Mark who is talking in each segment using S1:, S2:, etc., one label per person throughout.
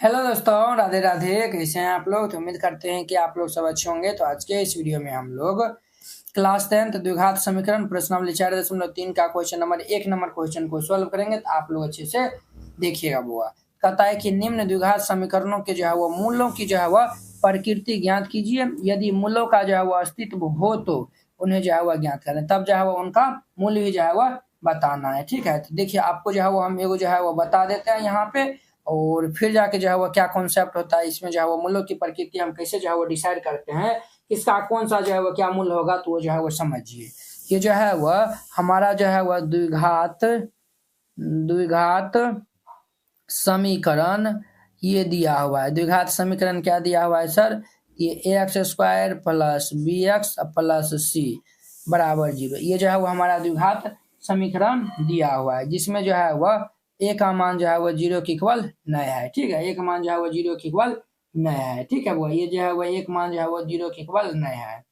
S1: Hello दोस्तों, राधे राधे। कैसे हैं आप लोग? तो उम्मीद करते हैं कि आप लोग सब अच्छे होंगे। तो आज के इस वीडियो में हम लोग क्लास 10th द्विघात समीकरण प्रश्नावली 4.3 का क्वेश्चन नंबर क्वेश्चन को सॉल्व करेंगे। तो आप लोग अच्छे से देखिएगा। बुआ कहता है कि निम्न द्विघात समीकरणों के जो है वो मूलों की जो है वह प्रकृति ज्ञात कीजिए। यदि मूलों का जो है वह अस्तित्व हो तो उन्हें जो है वह ज्ञात करें, तब जो है वह उनका मूल्य भी जो है वह बताना है। ठीक है, तो देखिए आपको जो है वो हम एगो जो है वो बता देते हैं यहाँ पे, और फिर जाके जो है वो क्या कॉन्सेप्ट होता है इसमें जो है वो मूल्यों की प्रकृति हम कैसे जो है वो डिसाइड करते हैं, किसका कौन सा जो है वो क्या मूल्य होगा, तो वो जो है वो समझिए। ये जो है वह हमारा जो है वह द्विघात द्विघात समीकरण ये दिया हुआ है। द्विघात समीकरण क्या दिया हुआ है सर? ये ax² plus bx plus c बराबर 0। ये जो है वो हमारा द्विघात समीकरण दिया हुआ है, जिसमें जो है वह ए का मान जो है वो 0 के इक्वल नहीं है। ठीक है, एक मान जो है वो 0 के इक्वल नहीं है। ठीक है, वो ये जो है वो एक मान जो है वो 0 के इक्वल नहीं है।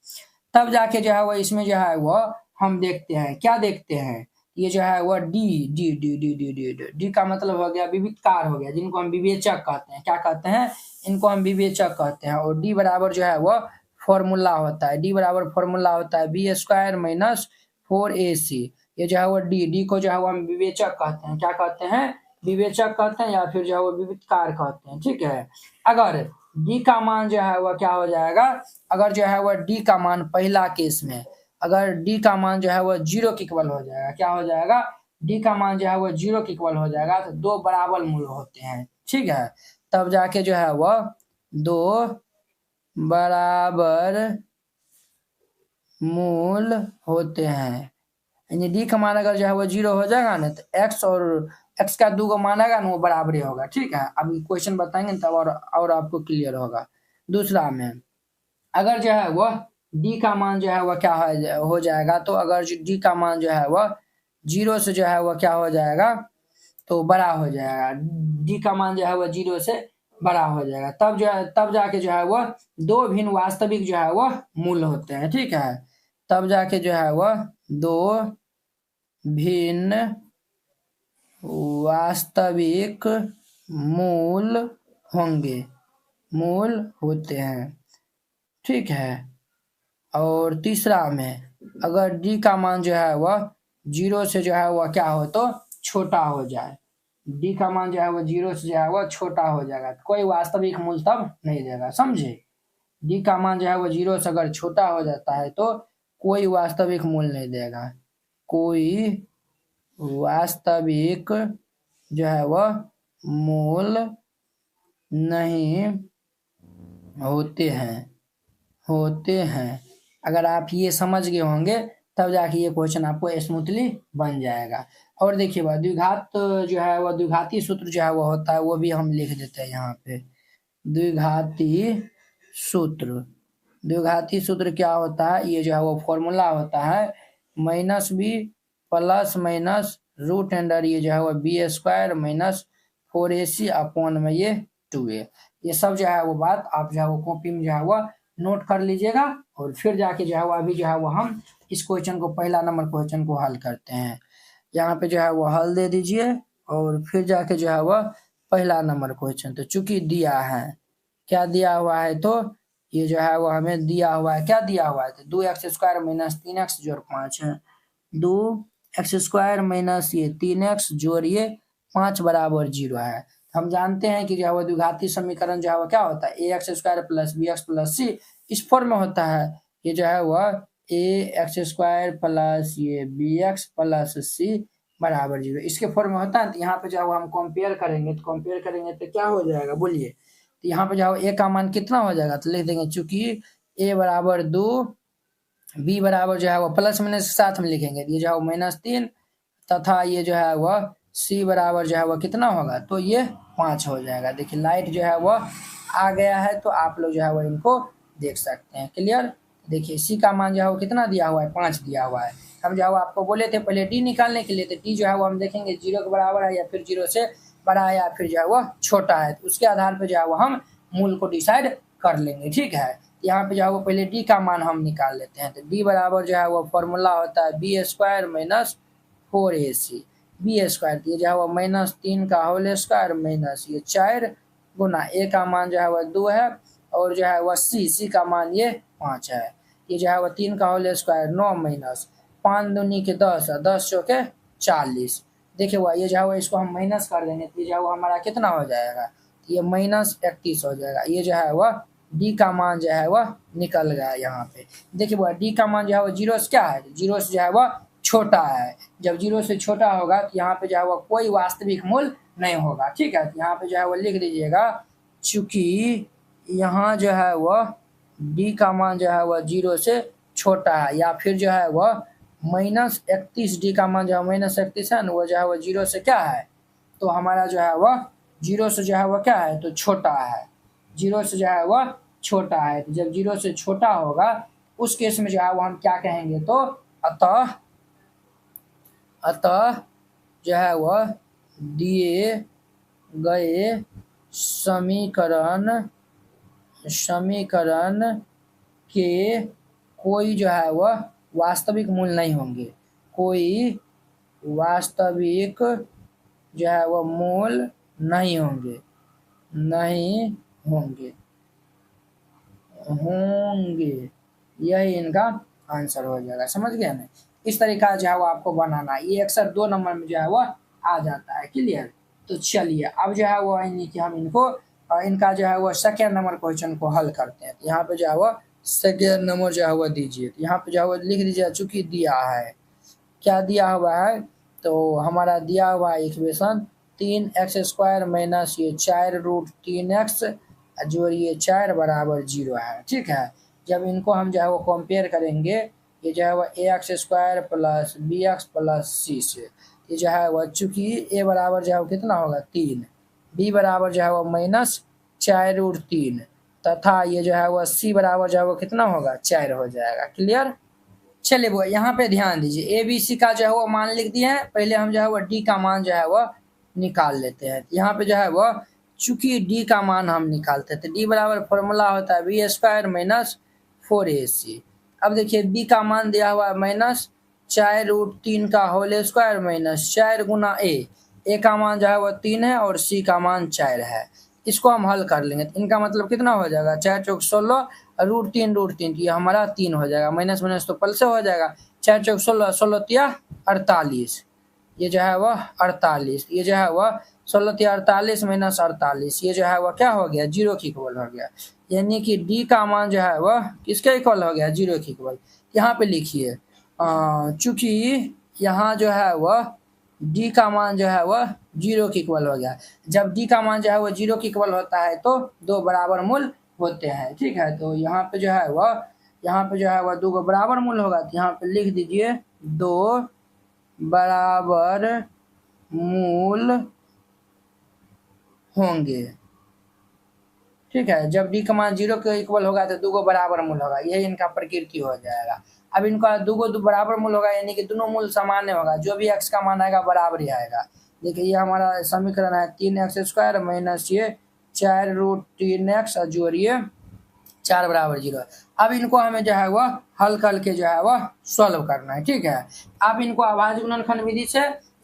S1: तब जाके जो है वो इसमें जो है वो हम देखते हैं, क्या देखते हैं, ये जो है वो D D D D D D D D का मतलब हो गया विविधकार हो गया, जिनको हम विवेचक कहते हैं। क्या कहते हैं? इनको हम विवेचक कहते हैं। और डी बराबर जो है वो फॉर्मूला होता है, डी बराबर फॉर्मूला होता है b² माइनस 4ac। ये जो है वो डी को जो है वो हम विवेचक कहते हैं। क्या कहते हैं? विवेचक कहते हैं, या फिर जो है वो विविधकार कहते हैं। ठीक है, अगर डी का मान जो है वह क्या हो जाएगा, अगर जो है वह डी का मान पहला केस में अगर डी का मान जो है वह 0 के इक्वल हो जाएगा, क्या हो जाएगा, डी का मान जो है वह 0 के इक्वल हो जाएगा, तो दो बराबर मूल होते हैं। ठीक है, तब जाके जो है वह दो बराबर मूल होते हैं। यानी डी का मान अगर जो है वो 0 हो जाएगा ना, तो एक्स और एक्स का 2 को मान आएगा ना, वो बराबर ही होगा। ठीक है, अभी क्वेश्चन बताएंगे तब और आपको क्लियर होगा। दूसरा में अगर जो है वह डी का मान जो है वह क्या हो जाएगा, तो अगर डी का मान जो है वह 0 से जो है वह क्या हो जाएगा, तो बड़ा हो जाएगा। डी का मान जो है वह 0 से बड़ा हो जाएगा, तब जो है तब जाके जो है वह दो भिन्न वास्तविक जो है वह मूल होते हैं। ठीक है, तब जाके जो है वह दो भिन्न वास्तविक मूल होंगे, मूल होते हैं। ठीक है, और तीसरा में अगर डी का मान जो है वह 0 से जो है वह क्या हो, तो छोटा हो जाए, डी का मान जो है वह 0 से जो है वह छोटा हो जाएगा, कोई वास्तविक मूल्य तब नहीं देगा। समझे? डी का मान जो है वह 0 से अगर छोटा हो जाता है तो कोई वास्तविक मूल्य नहीं देगा, कोई वास्तविक जो है वह मूल नहीं होते हैं। अगर आप ये समझ गए होंगे तब जाके ये क्वेश्चन आपको स्मूथली बन जाएगा। और देखिए वह द्विघात जो है वह द्विघाती सूत्र जो है वो होता है, वो भी हम लिख देते हैं यहाँ पे। द्विघाती सूत्र क्या होता है? ये जो है वो फॉर्मूला होता है -b plus minus root under ये जो है वो b² माइनस 4ac अपॉन में ये 2a। ये सब जो है वो बात आप जो है वो कॉपी में जो है वो नोट कर लीजिएगा, और फिर जाके जो है वो अभी जो है वो हम इस क्वेश्चन को, पहला नंबर क्वेश्चन को हल करते हैं। यहाँ पे जो है वो हल दे दीजिए, और फिर जाके जो है वो पहला नंबर क्वेश्चन, तो चूंकि दिया है, क्या दिया हुआ है, तो ये जो है वो हमें दिया हुआ है, क्या दिया हुआ है, तो 2x² माइनस 3x जोड़ 5 है, 2x² माइनस ये 3x जोड़ ये 5 बराबर 0 है। हम जानते हैं कि जो है वो द्विघाती समीकरण जो है वो क्या होता है, ax² plus bx plus c इस फॉर्म में होता है। ये जो है वह ax² प्लस ये bx प्लस c बराबर 0 इसके फॉर्म में होता है। तो यहाँ पे जो है हम कंपेयर करेंगे, तो क्या हो जाएगा बोलिए, तो यहाँ पे जो है a का मान कितना हो जाएगा, तो लिख देंगे चूंकि a बराबर 2, b बराबर जो है वो प्लस माइनस साथ में लिखेंगे, ये जो है -3 तथा ये जो है वह c बराबर जो है वह कितना होगा, तो ये 5 हो जाएगा। देखिए लाइट जो है वह आ गया है, तो आप लोग जो है वो इनको देख सकते हैं। क्लियर? देखिए c का मान जो है वो कितना दिया हुआ है, 5 दिया हुआ है। हम जो है वो आपको बोले थे पहले d निकालने के लिए, तो d जो है वो हम देखेंगे 0 के बराबर है या फिर 0 से बड़ा है या फिर जो है वो छोटा है, तो उसके आधार पर जो है वो हम मूल को डिसाइड कर लेंगे। ठीक है, यहाँ पे जो है वो पहले डी का मान हम निकाल लेते हैं, तो डी बराबर जो है वो फॉर्मूला होता है b² माइनस 4ac। b² ये जो है वो -3 का होल स्क्वायर माइनस ये 4 गुना ए का मान जो है वह 2 है और जो है वह सी का मान ये 5 है। ये जो है वह 3 का होल स्क्वायर 9 माइनस 5 दूनी के 10 है 10 चौके 40। देखिए वह ये जो है वह इसको हम माइनस कर देंगे तो ये जो है वो हमारा कितना हो जाएगा, ये -31 हो जाएगा। ये जो है वह डी का मान जो है वह निकल गया यहाँ पे। देखिए वह डी का मान जो है वह 0 से क्या है, 0 से जो है वह छोटा है। जब 0 से छोटा होगा तो यहाँ पे जो है वह कोई वास्तविक मूल्य नहीं होगा। ठीक है, तो यहाँ पे जो है वह लिख दीजिएगा, चूंकि यहाँ जो है वह डी का मान जो है वह 0 से छोटा है, या फिर जो है वह -31 डी का मान जो है -31 है ना, वो जो है वह 0 से क्या है, तो हमारा जो है वह 0 से जो है वह क्या है, तो छोटा है। 0 से जो है वह छोटा है, तो जब 0 से छोटा होगा उस केस में जो है वह हम क्या कहेंगे, तो अतः जो है वह दिए गए समीकरण के कोई जो है वह वास्तविक मूल्य नहीं होंगे, कोई वास्तविक जो है वह मूल्य नहीं होंगे यही इनका आंसर हो जाएगा। समझ गए ना, इस तरीका जो है वो आपको बनाना है। ये अक्सर 2 नंबर में जो है वह आ जाता है। क्लियर, तो चलिए अब जो है वो कि हम इनका जो है वो सेकेंड नंबर क्वेश्चन को हल करते हैं। यहाँ पे जो है वो सेकेंड नंबर जो है वो दीजिए, तो यहाँ पे जो है वो लिख दीजिए, चूंकि दिया है, क्या दिया हुआ है, तो हमारा दिया हुआ है इक्वेशन 3x² माइनस ये 4√3x जोड़िए 4 बराबर 0 है। ठीक है, जब इनको हम जो है वो कंपेयर करेंगे, ये जो है वह ax² plus bx plus c से, ये जो है वह चूंकि a बराबर जो है वो कितना होगा 3, b बराबर जो है वो -4√3 तथा ये जो है वह c बराबर जो है वो कितना होगा 4 हो जाएगा। क्लियर, चलिए वो यहाँ पे ध्यान दीजिए, ए बी सी का जो है वो मान लिख दिए हैं। पहले हम जो है वो डी का मान जो है वह निकाल लेते हैं। यहाँ पे जो है वह चूंकि डी का मान हम निकालते थे, डी बराबर फॉर्मूला होता है b² माइनस 4ac। अब देखिए बी का मान दिया हुआ है -4√3 का होल स्क्वायर माइनस 4 गुना ए का मान जो है वह 3 है और सी का मान 4 है। इसको हम हल कर लेंगे तो इनका मतलब कितना हो जाएगा, 4 चौक 16 √3 तो ये हमारा 3 हो जाएगा, माइनस माइनस तो पल से हो जाएगा, 4 चौक 16 16 तिया 48, ये जो है वह 48, ये जो है वह 16 तिया 48 माइनस 48, ये जो है वह क्या हो गया 0 के इक्वल हो गया। यानी कि डी का मान जो है वह किसके इक्वल हो गया, 0 के इक्वल। यहाँ पे लिखिए चूंकि यहाँ जो है वह डी का मान जो है वह 0 के इक्वल हो गया। जब डी का मान जो है वह 0 के इक्वल होता है तो 2 बराबर मूल होते हैं। ठीक है, तो यहाँ पे जो है वह 2 को बराबर मूल होगा, तो यहाँ पे लिख दीजिए 2 बराबर मूल होंगे। ठीक है, जब डी का मान 0 के इक्वल होगा तो 2 को बराबर मूल होगा, यही इनका प्रकृति हो जाएगा। अब इनका 2 को बराबर मूल होगा, यानी कि दोनों मूल सामान्य होगा, जो भी x का मान आएगा बराबर ही आएगा। देखिए ये हमारा समीकरण है 3x² माइनस ये 4√3x जोड़िए 4 बराबर 0। अब इनको हमें जो है वह हल करके जो है वह सॉल्व करना है। ठीक है, आप इनको अभाज्य गुणनखंड विधि से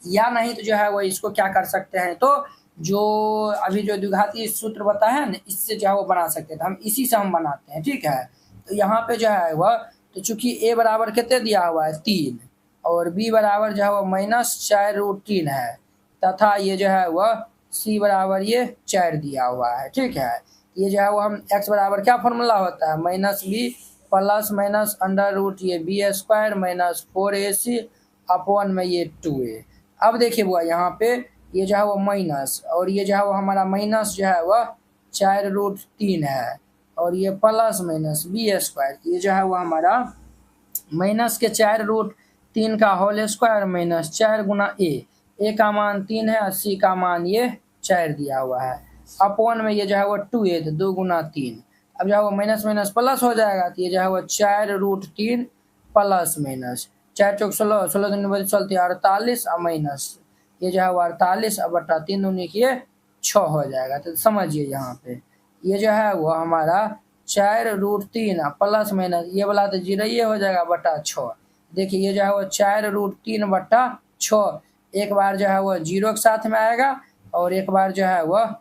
S1: या नहीं तो जो है वह इसको क्या कर सकते हैं, तो जो अभी जो द्विघाती सूत्र बताया है ना, इससे जो है वो बना सकते हैं, तो हम इसी से हम बनाते हैं। ठीक है, तो यहाँ पे जो है वह तो चूंकि ए बराबर कितने दिया हुआ है 3 और बी बराबर जो है वो -4√3 है तथा ये जो है वह सी बराबर ये 4 दिया हुआ है। ठीक है, ये जो है वो हम x बराबर क्या फॉर्मूला होता है -b plus minus under root ये b² माइनस 4ac अपॉन में ये 2a। अब देखिए वो यहाँ पे ये जो है वो माइनस और ये जो है वो हमारा माइनस जो है वह 4√3 है और ये प्लस माइनस b², ये जो है वो हमारा माइनस के 4√3 का होल स्क्वायर माइनस 4 गुना ए का मान 3 है और सी का मान ये 4 दिया हुआ है अपॉन में ये जो है वो 2a, तो 2 गुना 3। अब जो है वो माइनस माइनस प्लस हो जाएगा, तो ये जो है वो 4√3 प्लस माइनस 4 चौक 16 16 दिन बजे चलती 48 और माइनस ये जो है वो 48 और बटा 3 दूनी की 6 हो जाएगा। तो समझिए यहाँ पे ये जो है वो हमारा 4√3 प्लस माइनस ये वाला तो 0 ये हो जाएगा बटा 6। देखिए ये जो है वो 4√3 बटा 6, एक बार जो है वो 0 के साथ में आएगा और एक बार जो है वह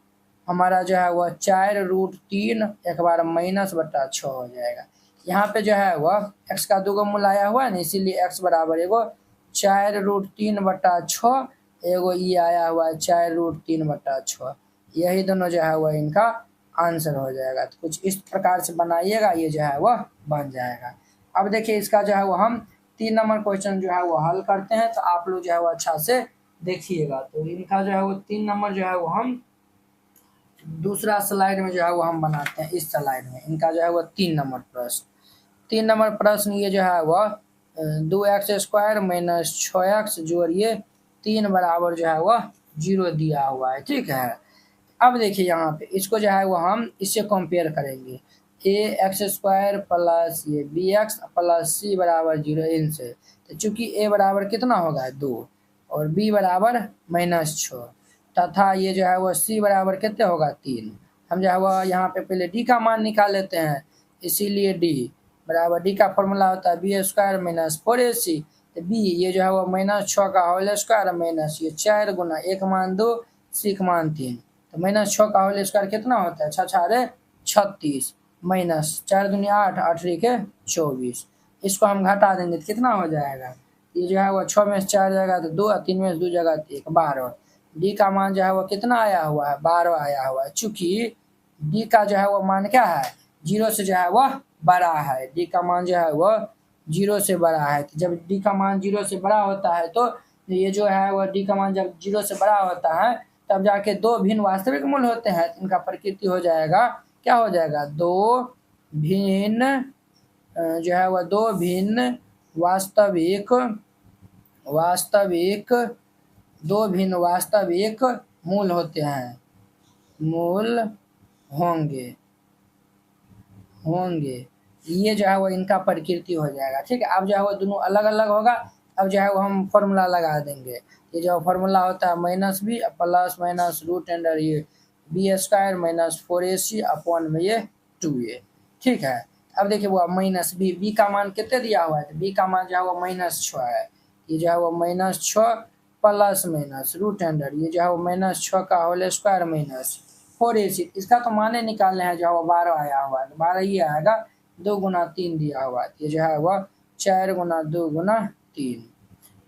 S1: हमारा जो है वह 4√3 एक बार -/6 हो जाएगा। यहाँ पे जो है वह x का दूगो मूल आया हुआ है ना, इसीलिए x बराबर एगो 4√3/6 एगो ये आया हुआ है 4√3/6। यही दोनों जो है वह इनका आंसर हो जाएगा। तो कुछ इस प्रकार से बनाइएगा, ये जो है वह बन जाएगा। अब देखिए इसका जो है वो हम 3 नंबर क्वेश्चन जो है वो हल करते हैं, तो आप लोग जो है वो अच्छा से देखिएगा। तो इनका जो है वो 3 नंबर जो है वो हम दूसरा स्लाइड में जो है वो हम बनाते हैं। इस स्लाइड में इनका जो है वो 3 नंबर प्रश्न, 3 नंबर प्रश्न ये जो है वह 2x² - 6x जोड़िए 3 बराबर जो है वह 0 दिया हुआ है। ठीक है, अब देखिए यहाँ पे इसको जो है वो हम इससे कंपेयर करेंगे, ax² प्लस ये bx प्लस c बराबर 0 इनसे। तो चूंकि a बराबर कितना होगा 2 और b बराबर -6 तथा ये जो है वो c बराबर कितने होगा 3। हम जो है वह यहाँ पे पहले d का मान निकाल लेते हैं, इसीलिए d बराबर d का फॉर्मूला होता है b² - 4ac। तो b ये जो है वो -6 का होल स्क्वायर माइनस ये 4 गुना 1 मान 2 c मान 3। तो -6 का होल स्क्वायर कितना होता है 6 × 36 माइनस 4 दूनी 8 8 के 24। इसको हम घटा देंगे तो कितना हो जाएगा, ये जो है वो 6 में से 4 जाएगा तो 2 और 3 में से 2 जाएगा तो 1 12। डी का मान जो है वो कितना आया हुआ है 12 आया हुआ है। चूंकि डी का जो है वो मान क्या है 0 से जो है वह बड़ा है, डी का मान जो है वह 0 से बड़ा है। तो जब डी का मान 0 से बड़ा होता है तो ये जो है वह डी का मान जब 0 से बड़ा होता है तब जाके 2 भिन्न वास्तविक मूल होते हैं। इनका प्रकृति हो जाएगा क्या हो जाएगा 2 भिन्न जो है वह 2 भिन्न वास्तविक 2 भिन्न वास्तविक मूल होते हैं, मूल होंगे ये जो है वो इनका प्रकृति हो जाएगा। ठीक है, अब जो है वो दोनों अलग अलग होगा। अब जो है वो हम फॉर्मूला लगा देंगे, ये जो फॉर्मूला होता है -b plus minus root under ये b² - 4ac अपॉन में ये 2a। ठीक है, अब देखिए वो -b का मान कितने दिया हुआ है, तो b का मान जो है वो -6 है। ये जो है वो -6 प्लस माइनस रूट अंडर ये जो है वो -6 का होल स्क्वायर माइनस 4ac। इसका तो माने निकालने हैं, जो है वो 12 आया हुआ है, 12 ये आएगा 2 × 3 दिया हुआ है। ये जो है वह 4 × 2 × 3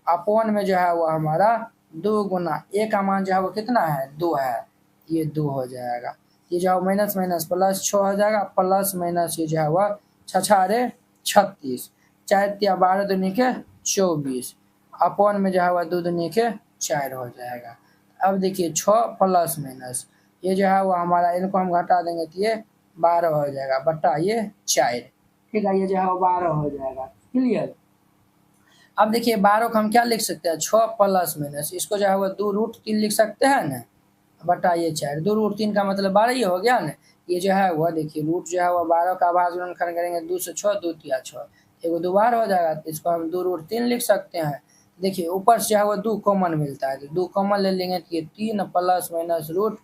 S1: अपॉन में जो है वो हमारा 2 गुना a का मान जो है वो कितना है 2 है, ये 2 हो जाएगा। ये जो है माइनस माइनस प्लस 6 हो जाएगा, प्लस माइनस ये जो है वह 6 × 36 4 × 12 दूनी के 24 अपॉन में जो है वह 2 दूनी के 4 हो जाएगा। अब देखिए 6 प्लस माइनस ये जो है वो हमारा इनको हम घटा देंगे तो ये 12 हो जाएगा बटा ये 4। ठीक है, ये जो है वो 12 हो जाएगा। क्लियर। अब देखिए 12 को हम क्या लिख सकते हैं 6 प्लस माइनस इसको जो है वो 2√3 लिख सकते हैं ना, बटा ये 4। 2√3 का मतलब 12 ही हो गया ना। ये जो है वह देखिए रूट जो है वह 12 का आभास गुणनखंड करेंगे 2 से 6 2 × 6 एगो 2 बार हो जाएगा, तो इसको हम 2√3 लिख सकते हैं। देखिए ऊपर से जो है वो 2 कॉमन मिलता है, तो 2 कॉमन ले लेंगे तो ये 3 प्लस माइनस रूट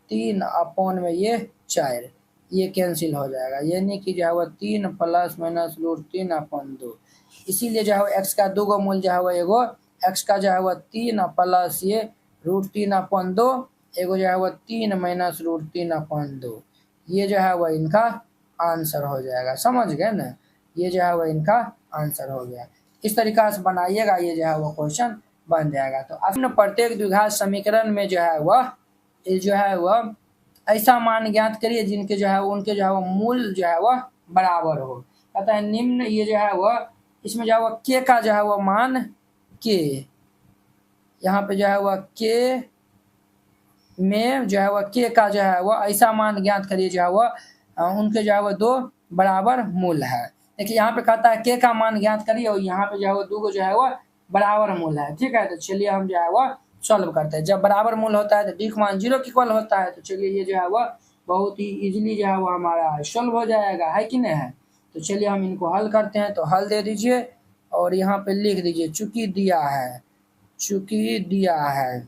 S1: 3 अपॉन में ये 4 ये कैंसिल हो जाएगा, यानी कि जो है वो 3 प्लस माइनस रूट 3 अपॉन 2। इसीलिए जो है वो x का 2 गो मूल जो है वो एगो x का जो है वो 3 प्लस ये √3 अपॉन 2 एगो जो है वो 3 माइनस √3 अपॉन 2। ये जो है वो इनका आंसर हो जाएगा। समझ गए ना, ये जो है वो इनका आंसर हो गया। इस तरीका से बनाइएगा, ये जो है वो क्वेश्चन बन जाएगा। तो अपने प्रत्येक द्विघात समीकरण में जो है वह ऐसा मान ज्ञात करिए जिनके जो है उनके जो है वो मूल जो है वह बराबर हो। कहता है निम्न ये जो है वह इसमें जो है वह k का जो है वह मान k, यहाँ पे जो है वह k में जो है वह k का जो है वह ऐसा मान ज्ञात करिए जो है वह उनके जो है वह 2 बराबर मूल है। देखिए यहाँ पे कहता है k का मान ज्ञात करिए और यहाँ पे जो है वो 2 को जो है वह बराबर मूल है। ठीक है, तो चलिए हम जो है वह सॉल्व करते हैं। जब बराबर मूल होता है तो d का मान 0 के इक्वल होता है। तो चलिए ये जो है वह बहुत ही इजीली जो है वो हमारा सॉल्व हो जाएगा, है कि नहीं है। तो चलिए हम इनको हल करते हैं। तो हल दे दीजिए और यहाँ पे लिख दीजिए चूंकि दिया है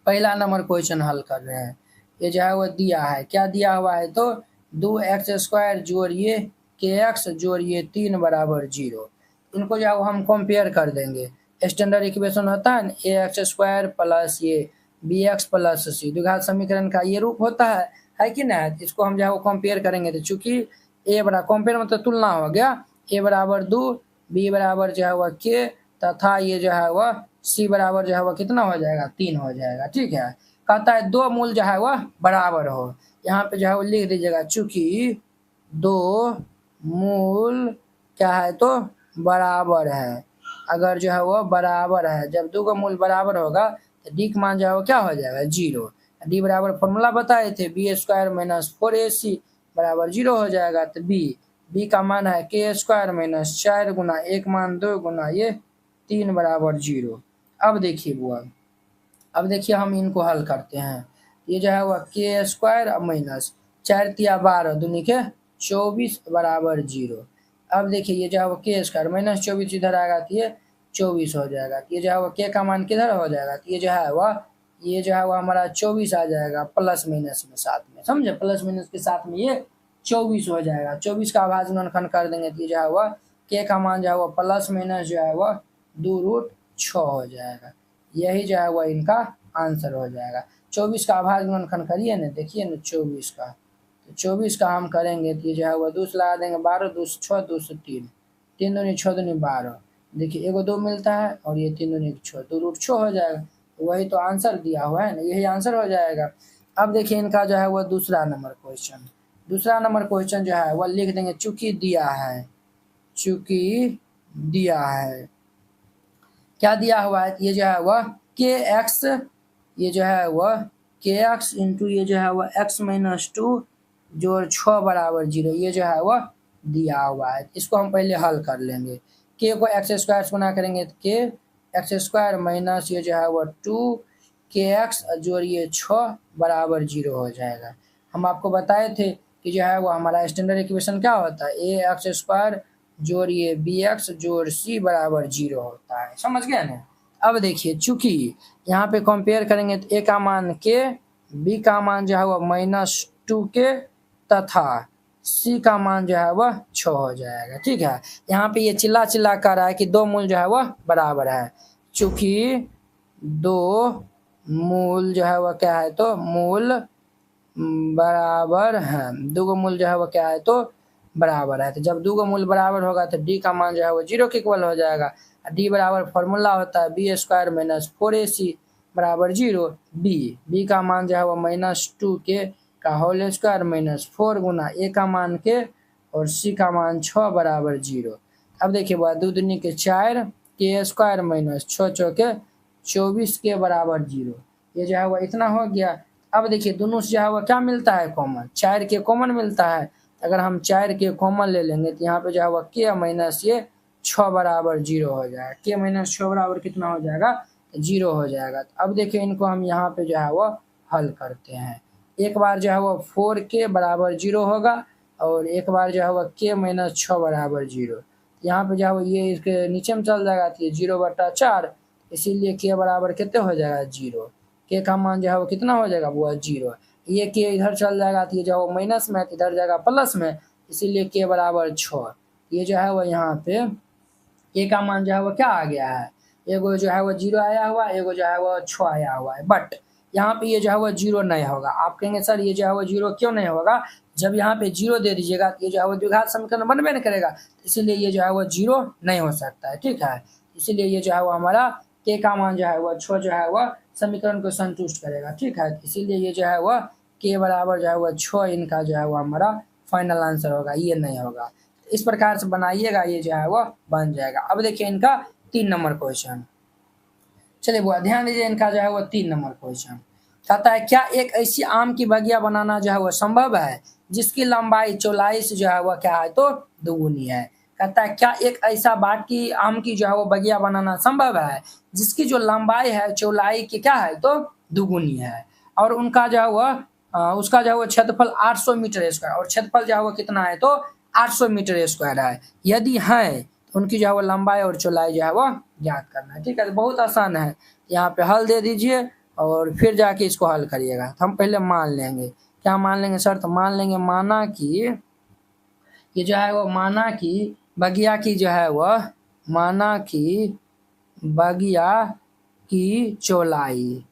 S1: पहला नंबर क्वेश्चन हल कर रहे हैं। ये जो है वो दिया है, क्या दिया हुआ है तो 2x² जोड़िए kx जोड़िए 3 बराबर 0। इनको जो है वो हम कंपेयर कर देंगे। स्टैंडर्ड इक्वेशन होता है ना ax² प्लस ये bx प्लस सी द्विघात समीकरण का ये रूप होता है कि ना। इसको हम जो है वो कंपेयर करेंगे तो चूंकि ए बराबर कंपेयर मतलब तुलना हो गया, ए बराबर 2, बी बराबर जो है वह के तथा ये जो है वह सी बराबर जो है वह कितना हो जाएगा 3 हो जाएगा। ठीक है, कहता है दो मूल जो है वह बराबर हो। यहाँ पे जो है वो लिख दीजिएगा चूंकि दो मूल क्या है तो बराबर है। अगर जो है वो बराबर है, जब दो का मूल बराबर होगा तो डी का मान जो है वो क्या हो जाएगा 0। डी बराबर फॉर्मूला बताए थे बी स्क्वायर माइनस 4ac बराबर 0 हो जाएगा। तो बी का मान है के स्क्वायर माइनस 4 गुना 1 मान 2 गुना ये 3 बराबर 0। अब देखिए बुआ, अब देखिए हम इनको हल करते हैं। ये जो है वह के स्क्वायर अब माइनस 4 तिया 12 दूनी के 24 बराबर 0। अब देखिए ये जो है वो के स्क्वायर माइनस 24 इधर आएगा तो ये 24 हो जाएगा। तो ये जो है वो के का मान किधर हो जाएगा, तो ये जो है वह हमारा 24 आ जाएगा प्लस माइनस में साथ में, समझे, प्लस माइनस के साथ में ये 24 हो जाएगा। 24 का आभाज्य गुणनखंड कर देंगे तो ये जो है वह के का मान जो है वह प्लस माइनस जो है वह 2√6 हो जाएगा। यही जो है वह इनका आंसर हो जाएगा। 24 का आभाज्य गुणनखंड करिए ना, देखिए ना 24 का, तो 24 का हम करेंगे तो ये जो है वह 2 से लगा देंगे 12 2 से 6 2 से 3 3 दूनी 6 दूनी 12, देखिए एगो 2 मिलता है और ये 3 दूनी 6 2√6 हो जाएगा। तो वही तो आंसर दिया हुआ है ना, यही आंसर हो जाएगा। अब देखिए इनका जो है वह दूसरा नंबर क्वेश्चन जो है वह लिख देंगे चूंकि दिया है, क्या दिया हुआ है, ये जो है वह के एक्स, ये जो है वह के एक्स इंटू ये जो है वह एक्स माइनस 2 जोड़ 6 बराबर 0, ये जो है वह दिया हुआ है। इसको हम पहले हल कर लेंगे। के को एक्स स्क्वायर से गुना करेंगे तो के एक्स स्क्वायर माइनस ये जो है वह 2 के एक्स जोड़िए 6 बराबर 0 हो जाएगा। हम आपको बताए थे कि जो है वो हमारा स्टैंडर्ड इक्वेशन क्या होता है, ए एक्स स्क्वायर जोड़िए बी एक्स जोड़ सी बराबर 0 होता है, समझ गए ना। अब देखिए चूंकि यहाँ पे कंपेयर करेंगे तो ए का मान के, बी का मान जो है वह -2 के तथा सी का मान जो है वह 6 हो जाएगा। ठीक है, यहाँ पे ये चिल्ला कर रहा है कि दो मूल जो है वह बराबर है। चूंकि दो मूल जो है वह क्या है तो मूल बराबर है, दो गो मूल जो है वह क्या है तो बराबर है। तो जब दो गो मूल बराबर होगा तो डी का मान जो है वो 0 के इक्वल हो जाएगा। डी बराबर फॉर्मूला होता है बी स्क्वायर माइनस 4ac बराबर 0। बी का मान जो है वो -2 के का होल स्क्वायर माइनस 4 गुना ए का मान के और सी का मान 6 बराबर 0। अब देखिए वह 2 दूनी के 4 के स्क्वायर माइनस 6 चौके 24 के बराबर 0, ये जो है वह इतना हो गया। अब देखिए दोनों से जो है वह क्या मिलता है कॉमन, 4 के कॉमन मिलता है। अगर हम 4 के कॉमन ले लेंगे तो यहाँ पे जो है वह के माइनस ये 6 बराबर 0 हो जाएगा। के माइनस 6 बराबर कितना हो जाएगा 0 हो जाएगा। अब देखिए इनको हम यहाँ पे जो है वह हल करते हैं। एक बार जो है वह 4 के बराबर 0 होगा और एक बार जो है वह के माइनस 6 बराबर 0। यहाँ पे जो है ये इसके नीचे में चल जाएगा तो ये 0/4, इसीलिए के बराबर कितने हो जाएगा 0। के का मान जो है वो कितना हो जाएगा वो 0। ये के इधर चल जाएगा तो ये जो है माइनस में, इधर जाएगा प्लस में, इसीलिए के बराबर 6। ये जो है वो यहाँ पे के का मान जो है वो क्या आ गया है, एगो जो है वो 0 आया हुआ, एगो जो है वो 6 आया हुआ है। बट यहाँ पे ये जो है वो 0 नहीं होगा। आप कहेंगे सर ये जो है वो 0 क्यों नहीं होगा, जब यहाँ पे 0 दे दीजिएगा तो ये जो है वो द्विघात समीकरण बनबे नहीं करेगा, इसीलिए ये जो है वो 0 नहीं हो सकता है। ठीक है, इसीलिए ये जो है वो हमारा के का मान जो है वो 6 जो है वह समीकरण को संतुष्ट करेगा। ठीक है, इसीलिए ये जो है वह के बराबर जो है वह 6 इनका जो है वो हमारा फाइनल आंसर होगा, ये नहीं होगा। इस प्रकार से बनाइएगा, ये जो है वह बन जाएगा। अब देखिए इनका 3 नंबर क्वेश्चन, चलिए बुआ ध्यान दीजिए, इनका जो है वो 3 नंबर क्वेश्चन कहता है क्या एक ऐसी आम की बगिया बनाना जो है वह संभव है जिसकी लंबाई चौलाई से जो है वह क्या है तो दुगुनी है। कहता है क्या एक ऐसा बाकी आम की जो है वो बगिया बनाना संभव है जिसकी जो लंबाई है चौलाई की क्या है तो दुगुनी है, और उनका जो है वह उसका जो है वो क्षेत्रफल 800 मीटर स्क्वायर और क्षेत्रफल जो है वो कितना है तो 800 मीटर स्क्वायर है। यदि है तो उनकी जो है वो लंबाई और चौड़ाई जो है वो ज्ञात करना है। ठीक है, तो बहुत आसान है, यहाँ पे हल दे दीजिए और फिर जाके इसको हल करिएगा। तो हम पहले मान लेंगे, क्या मान लेंगे सर, तो मान लेंगे माना कि ये जो है वो माना कि बगिया की जो है वह माना कि बगिया की चौड़ाई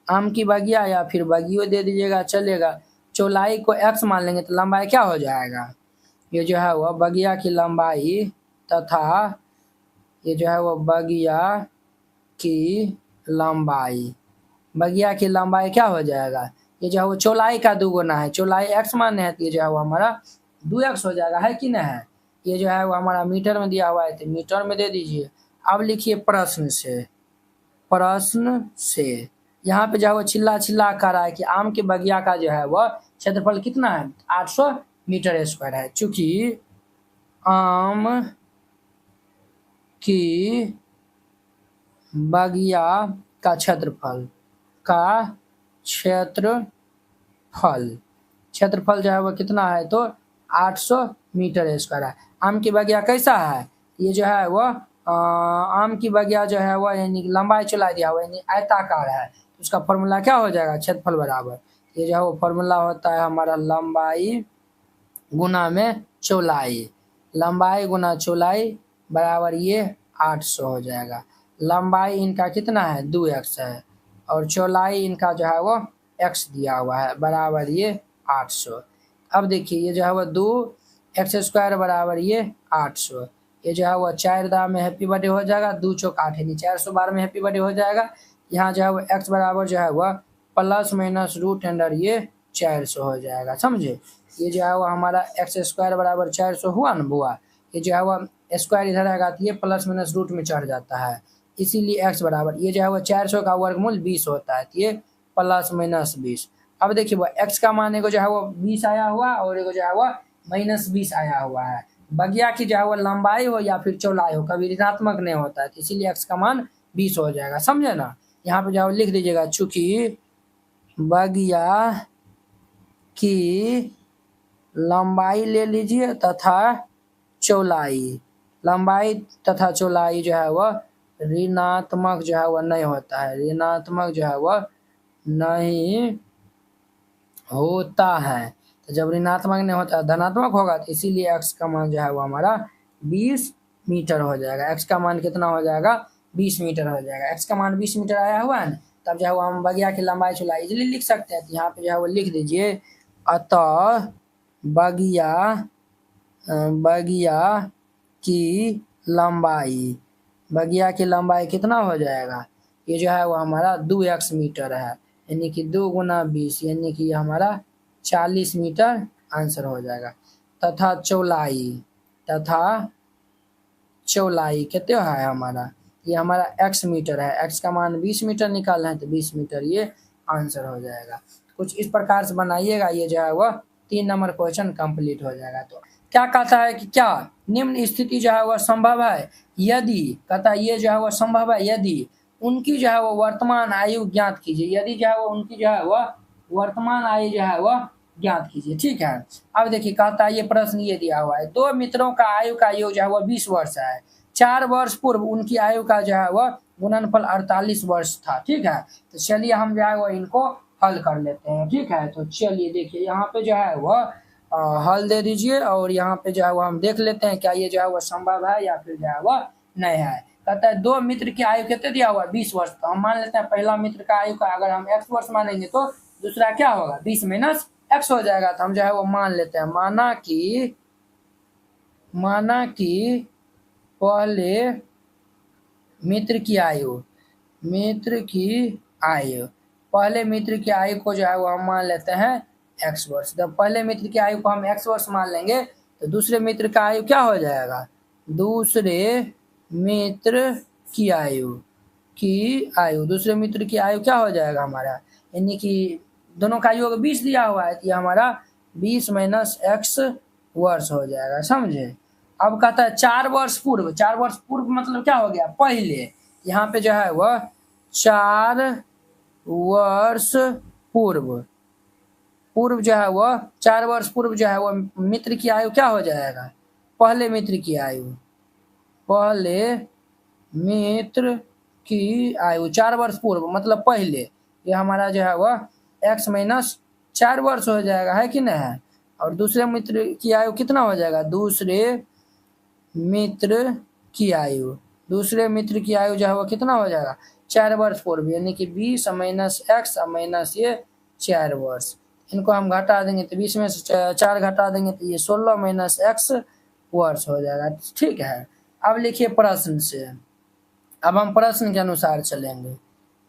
S1: आम की बगिया या फिर बगियो दे दीजिएगा चलेगा। चौलाई को x मान लेंगे तो लंबाई क्या हो जाएगा, ये जो है वह बगिया की लंबाई तथा ये जो है वो बगिया की लंबाई, बगिया की लंबाई क्या हो जाएगा, ये जो है वो चौलाई का दुगुना है, चौलाई x माने है तो ये जो है वो हमारा 2x हो जाएगा, है कि नहीं है। ये जो है वो हमारा मीटर में दिया हुआ है तो मीटर में दे दीजिए। अब लिखिए प्रश्न से, प्रश्न से यहाँ पे जो है वो चिल्ला चिल्ला कर रहा है कि आम के बगिया का जो है वह क्षेत्रफल कितना है, 800 मीटर स्क्वायर है। चूंकि आम की बगिया का क्षेत्रफल क्षेत्रफल जो है वो कितना है तो 800 मीटर स्क्वायर है। आम की बगिया कैसा है, ये जो है वो आम की बगिया जो है वो यानी लंबाई चौड़ाई दिया हुआ यानी आयताकार है, तो उसका फॉर्मूला क्या हो जाएगा, क्षेत्रफल बराबर ये जो है वो फॉर्मूला होता है हमारा लंबाई गुना में चौड़ाई, लंबाई गुना चौड़ाई बराबर ये 800 हो जाएगा। लंबाई इनका कितना है 2x है और चौड़ाई इनका जो है वो x दिया हुआ है बराबर ये 800। अब देखिए ये जो है वो 2x² बराबर ये 800, ये जो है वो 4 दा में हैप्पी बर्थडे हो जाएगा, 2 चौक 8 यानी 412 में हैप्पी बर्थडे हो जाएगा। यहाँ जो है वो x बराबर जो है वह प्लस माइनस रूट अंडर ये 400 हो जाएगा, समझे। ये जो है वो हमारा x² बराबर 400 हुआ ना बुआ, ये जो है वो स्क्वायर इधर आएगा तो ये प्लस माइनस रूट में चढ़ जाता है, इसीलिए x बराबर ये जो है वो 400 का वर्गमूल 20 होता है तो ये प्लस माइनस 20। अब देखिए वो x का मान एगो जो है वो 20 आया हुआ और एगो जो है वो -20 आया हुआ है। बगिया की जो है वो लंबाई हो या फिर चौड़ाई हो कभी ऋणात्मक नहीं होता है, तो इसीलिए x का मान 20 हो जाएगा, समझे ना। यहाँ पे जो है लिख दीजिएगा चूंकि बगिया की लंबाई ले लीजिए तथा चौड़ाई, लंबाई तथा चौड़ाई जो है वह ऋणात्मक जो है वह नहीं होता है, ऋणात्मक जो है वह नहीं होता है। तो जब ऋणात्मक नहीं होता है धनात्मक होगा तो इसीलिए x का मान जो है वो हमारा 20 मीटर हो जाएगा। x का मान कितना हो जाएगा 20 मीटर हो जाएगा। x का मान 20 मीटर आया हुआ है ना, तब जो है वो हम बगिया की लंबाई चौड़ाई इजीली लिख सकते हैं। तो यहाँ पे जो है वो लिख दीजिए अतः बगिया की लंबाई, बगिया की लंबाई कितना हो जाएगा, ये जो है वो हमारा 2x मीटर है, यानी कि 2 गुना 20 यानी कि हमारा 40 मीटर आंसर हो जाएगा। तथा चौड़ाई कितने है हमारा, ये हमारा x मीटर है, x का मान 20 मीटर निकालना है तो 20 मीटर ये आंसर हो जाएगा। कुछ इस प्रकार से बनाइएगा, ये जो है वह 3 नंबर क्वेश्चन कंप्लीट हो जाएगा। तो क्या कहता है कि क्या निम्न स्थिति जो है वह संभव है यदि, कहता है ये जो है वह संभव है यदि उनकी जो है वो वर्तमान आयु ज्ञात कीजिए, यदि जो है वो उनकी जो है वह वर्तमान आयु जो है वह ज्ञात कीजिए, ठीक है। अब देखिए कहता है ये प्रश्न ये दिया हुआ है, 2 मित्रों का आयु का योग जो है वह 20 वर्ष है, 4 वर्ष पूर्व उनकी आयु का जो है वह गुणनफल 48 वर्ष था, ठीक है। तो चलिए हम जो है वो इनको हल कर लेते हैं, ठीक है। तो चलिए देखिए यहाँ पे जो है वह हल दे दीजिए और यहाँ पे जो है वो हम देख लेते हैं क्या ये जो है वो संभव है या फिर जो है वह नहीं है। कहता है 2 मित्र की आयु कितने दिया हुआ 20 वर्ष, तो हम मान लेते हैं पहला मित्र का आयु का अगर हम x वर्ष मानेंगे तो दूसरा क्या होगा 20 माइनस x हो जाएगा। तो हम जो है वो मान लेते हैं, माना कि पहले मित्र की आयु को जो है वो हम मान लेते हैं x वर्ष। जब पहले मित्र की आयु को हम x वर्ष मान लेंगे तो दूसरे मित्र का आयु क्या हो जाएगा, दूसरे मित्र की आयु क्या हो जाएगा हमारा, यानी कि दोनों का योग 20 दिया हुआ है, ये हमारा 20 माइनस x वर्ष हो जाएगा, समझे। अब कहता है 4 वर्ष पूर्व मतलब क्या हो गया पहले, यहाँ पे जो है वह 4 वर्ष पूर्व जो है वह 4 वर्ष पूर्व जो है वह मित्र की आयु क्या हो जाएगा, पहले मित्र की आयु 4 वर्ष पूर्व मतलब पहले, ये हमारा जो है वह x माइनस 4 वर्ष हो जाएगा, है कि नहीं। और दूसरे मित्र की आयु कितना हो जाएगा, दूसरे मित्र की आयु दूसरे मित्र की आयु जो है वो कितना हो जाएगा 4 वर्ष पूर्व, यानी कि 20 माइनस एक्स माइनस ये 4 वर्ष। इनको हम घटा देंगे तो 20 में से 4 घटा देंगे तो ये 16 माइनस एक्स वर्ष हो जाएगा। ठीक है, अब लिखिए प्रश्न से। अब हम प्रश्न के अनुसार चलेंगे,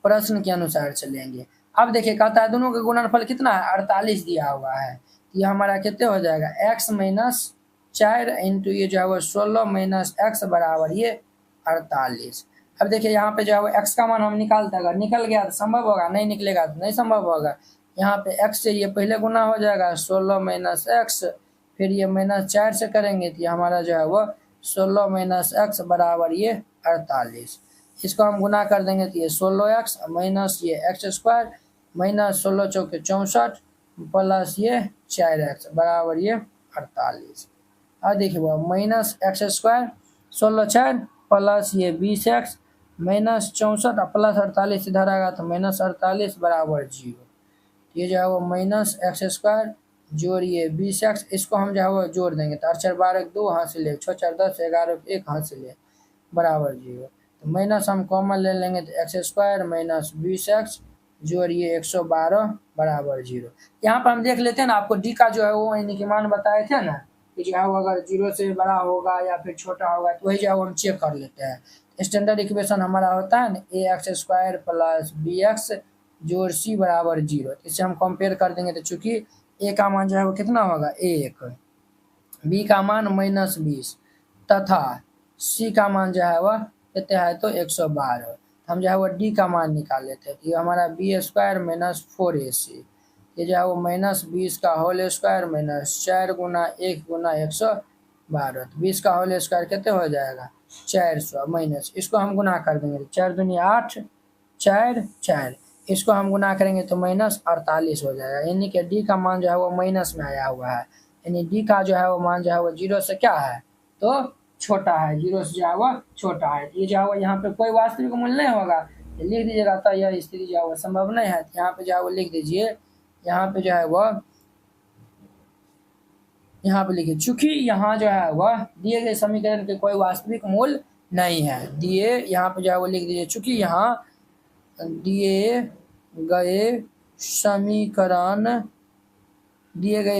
S1: प्रश्न के अनुसार चलेंगे। अब देखिए कहता है दोनों का गुणनफल कितना है 48 दिया हुआ है, ये हमारा कितने हो जाएगा x माइनस 4 इंटू ये जो है वो 16 माइनस एक्स बराबर ये 48। अब देखिए यहाँ पे जो है वो x का मान हम निकालते हैं, अगर निकल गया तो संभव होगा, नहीं निकलेगा तो नहीं संभव होगा। यहाँ पे x से ये पहले गुना हो जाएगा 16 माइनस एक्स, फिर ये माइनस 4 से करेंगे तो ये हमारा जो है वो 16 माइनस एक्स बराबर ये 48। इसको हम गुना कर देंगे तो ये 16x माइनस ये एक्स स्क्वायर माइनस 16 चौके 64 प्लस ये 4x बराबर ये 48। अब देखिए वो माइनस एक्स स्क्वायर 16 4 प्लस ये 20x माइनस 64 प्लस 48 इधर आएगा तो माइनस 48 बराबर 0। ये जो है वो माइनस एक्स स्क्वायर जोड़िए 20x, इसको हम जो है वो जोड़ देंगे तो 8 4 12 2 हासिल है 6 4 10 11 1 हासिल है बराबर 0। तो माइनस हम कॉमन ले लेंगे तो एक्स स्क्वायर माइनस 20x जोड़िए 112 बराबर 0। यहाँ पर हम देख लेते हैं ना, आपको डी का जो है वो यानी कि मान बताए थे ना कि जो है वो अगर 0 से बड़ा होगा या फिर छोटा होगा तो वही जो है वो हम चेक कर लेते हैं। स्टैंडर्ड इक्वेशन हमारा होता है ना a x square plus b x जोड़ सी बराबर 0। इससे हम कंपेयर कर देंगे तो चूंकि ए का मान जो है वो कितना होगा 1, बी का मान माइनस 20 तथा सी का मान जो है वह कितने है तो 112। हम जो है वो डी का मान निकाल लेते हैं, ये हमारा बी स्क्वायर माइनस 4ac, ये जो है वो माइनस 20 का होल स्क्वायर माइनस 4 गुना 1 गुना 112, 20 का होल स्क्वायर कितने हो जाएगा 400 माइनस इसको हम गुना कर देंगे 4 दूनी 8 4 4, इसको हम गुना करेंगे तो माइनस 48 हो जाएगा, यानी कि डी का मान जो है वो माइनस में आया हुआ है, यानी डी का जो है वो मान जो है वो 0 से क्या है तो छोटा है, 0 से जो है वो छोटा है। ये जो है वो यहाँ पे कोई वास्तविक मूल्य नहीं होगा, लिख दीजिएगा तो यह स्थिति जो है वो संभव नहीं है, यहाँ पे जो है वो लिख दीजिए, यहाँ पे जो है वो यहाँ पे लिखिए चूंकि यहाँ जो है वह दिए गए समीकरण के कोई वास्तविक मूल्य नहीं है, दिए यहाँ पे जो है वो लिख दीजिए चूंकि यहाँ दिए गए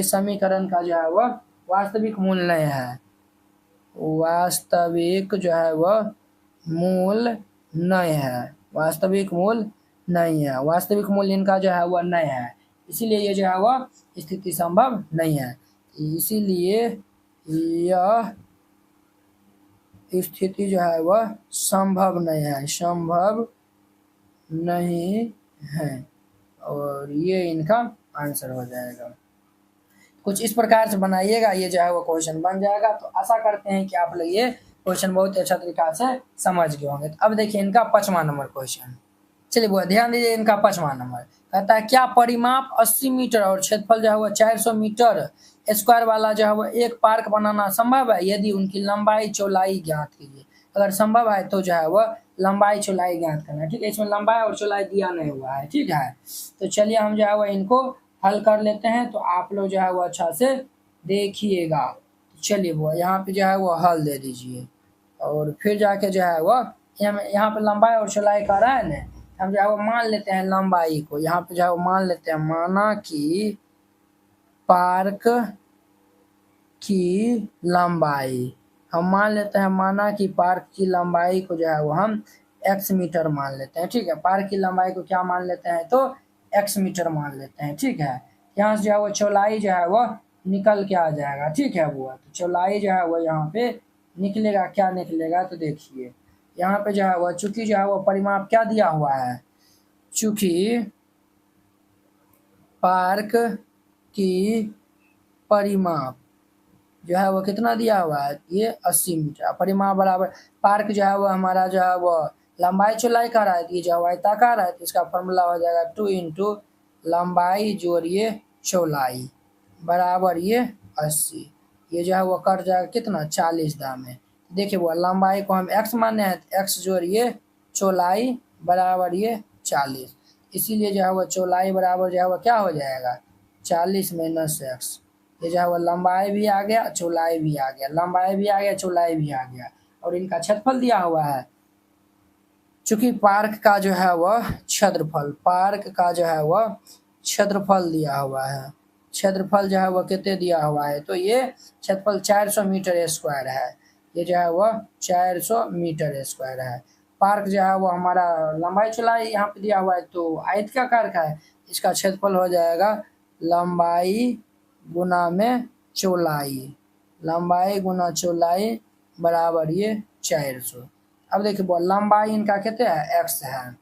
S1: समीकरण का जो है वह वास्तविक मूल्य नहीं है, वास्तविक जो है वह मूल्य नहीं है, वास्तविक मूल्य नहीं है, वास्तविक मूल्य इनका जो है वह नहीं है, इसीलिए ये जो है वह स्थिति संभव नहीं है, इसीलिए यह स्थिति जो है वह संभव नहीं है, संभव नहीं है, और ये इनका आंसर हो जाएगा। कुछ इस प्रकार से बनाइएगा, ये जो है वो क्वेश्चन बन जाएगा। तो आशा करते हैं कि आप लोग ये क्वेश्चन बहुत अच्छा तरीका से समझ गए होंगे। तो अब देखिए इनका 5वां नंबर क्वेश्चन, चलिए वो ध्यान दीजिए, इनका 5वां नंबर कहता है क्या परिमाप 80 मीटर और क्षेत्रफल जो है वो 400 मीटर स्क्वायर वाला जो है वो एक पार्क बनाना संभव है, यदि उनकी लंबाई चौड़ाई ज्ञात कीजिए। अगर संभव है तो जो है वह लंबाई चौड़ाई ज्ञात करना है, ठीक है, इसमें लंबाई और चौड़ाई दिया नहीं हुआ है, ठीक है। तो चलिए हम जो है वह इनको हल कर लेते हैं, तो आप लोग जो है वो अच्छा से देखिएगा। चलिए वो यहाँ पे जो है वो हल दे दीजिए, और फिर जाके जो है वो यहाँ पे लंबाई और चौड़ाई का रहा है ना, हम जो है वो मान लेते हैं लंबाई को, यहाँ पे जो है वो मान लेते हैं, माना कि पार्क की लंबाई हम मान लेते हैं, माना कि पार्क की लंबाई को जो है वो हम x मीटर मान लेते हैं, ठीक है। पार्क की लंबाई को क्या मान लेते हैं तो x मीटर मान लेते हैं, ठीक है। यहाँ से जो है वो चौड़ाई जो है वो निकल के आ जाएगा, ठीक है। वो तो चौड़ाई जो है वो यहाँ पे निकलेगा, क्या निकलेगा तो देखिए यहाँ पे जो है वो चूंकि जो है वो परिमाप क्या दिया हुआ है, चूंकि पार्क की परिमाप जो है वो कितना दिया हुआ है ये 80 मीटर, परिमाप बराबर पार्क जो है वो हमारा जो है वो लंबाई चौड़ाई का रहा है, ये जो है आयताकार है, तो इसका फॉर्मूला हो जाएगा 2 इंटू लंबाई जोड़िए चौड़ाई बराबर ये 80, ये जो है वो कट जाएगा कितना 40 दाम है। देखिए वो लंबाई को हम x माने हैं, x जोड़िए चौड़ाई बराबर ये 40, इसीलिए जो है वो चौड़ाई बराबर जो है वो क्या हो जाएगा 40 माइनस x, ये जो है वो लंबाई भी आ गया चौड़ाई भी आ गया, लंबाई भी आ गया चौड़ाई भी आ गया, और इनका क्षेत्रफल दिया हुआ है। चूंकि पार्क का जो है वह क्षेत्रफल दिया हुआ है, क्षेत्रफल जो है वह कितने दिया हुआ है, तो ये क्षेत्रफल 400 मीटर स्क्वायर है, ये जो है वह 400 मीटर स्क्वायर है। पार्क जो है वो हमारा लंबाई चौड़ाई यहाँ पे दिया हुआ है, तो आयताकार का है, इसका क्षेत्रफल हो जाएगा लंबाई गुना में चौड़ाई, लंबाई गुना चौड़ाई बराबर ये 400। अब देखिए लंबाई इनका कितने है, x है,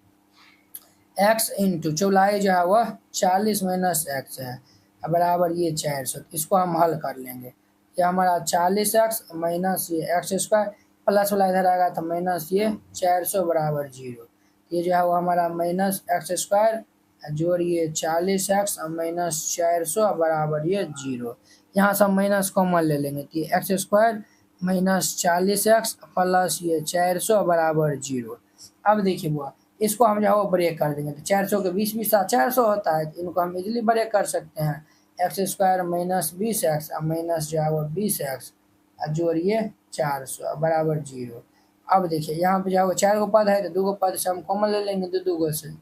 S1: x इंटू चौड़ाई जो है वह 40 माइनस x है बराबर ये 400। इसको हम हल कर लेंगे, ये हमारा 40x माइनस ये x स्क्वायर प्लस वाला इधर आएगा तो माइनस ये 400 बराबर 0। ये जो है वो हमारा माइनस x स्क्वायर जोड़िए 40x माइनस 400 बराबर ये 0। यहाँ से हम माइनस कॉमन ले लेंगे तो ये x square minus 40x plus ये 400 बराबर 0। अब देखिए बुआ इसको हम जो है वो ब्रेक कर देंगे, तो 400 के 20 400 होता है, तो इनको हम इजीली ब्रेक कर सकते हैं। X square minus 20x minus जो है वो 20x जोड़िए 400 बराबर 0। अब देखिए यहाँ पे जो है वो 4 गो पद है, तो 2 गो पद से हम कॉमन ले लेंगे, दो गो से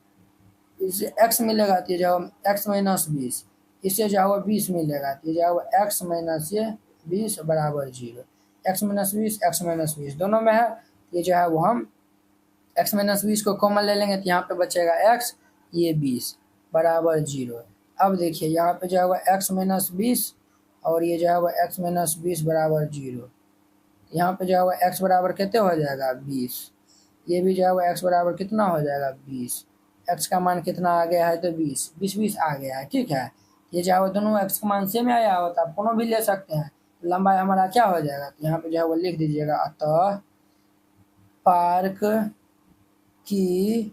S1: इससे x मिलेगा, तो जो x माइनस 20, इससे जो है वो 20 मिलेगा, तो जो है वो x माइनस ये 20 बराबर 0। x माइनस 20 x माइनस 20 दोनों में है, ये जो है वो हम x माइनस 20 को कॉमन ले लेंगे, तो यहाँ पे बचेगा x ये 20 बराबर 0। अब देखिए यहाँ पे जो है वो x माइनस 20 और ये जो है वो x माइनस 20 बराबर 0। यहाँ पे जो है वो x बराबर कितने हो जाएगा 20, ये भी जो है वो x बराबर कितना हो जाएगा 20, x का मान कितना आ गया है तो 20 आ गया है, ठीक है। ये जो है वो दोनों x का मान सेम आया होता, आप कोनो भी ले सकते हैं। लंबाई हमारा क्या हो जाएगा, तो यहाँ पे जो है वो लिख दीजिएगा, अतः पार्क की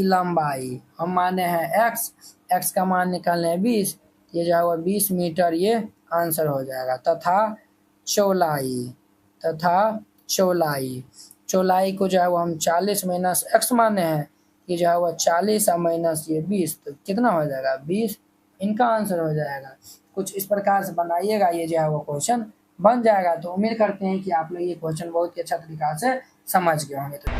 S1: लंबाई हम माने हैं x का मान निकालने हैं 20, ये जो है वो 20 मीटर ये आंसर हो जाएगा। तथा चौड़ाई को जो है वो हम 40 माइनस x माने हैं, ये जो है वो 40 माइनस ये 20, तो कितना हो जाएगा 20, इनका आंसर हो जाएगा। कुछ इस प्रकार से बनाइएगा, ये जो है वो क्वेश्चन बन जाएगा। तो उम्मीद करते हैं कि आप लोग ये क्वेश्चन बहुत ही अच्छा तरीका से समझ गए होंगे। तो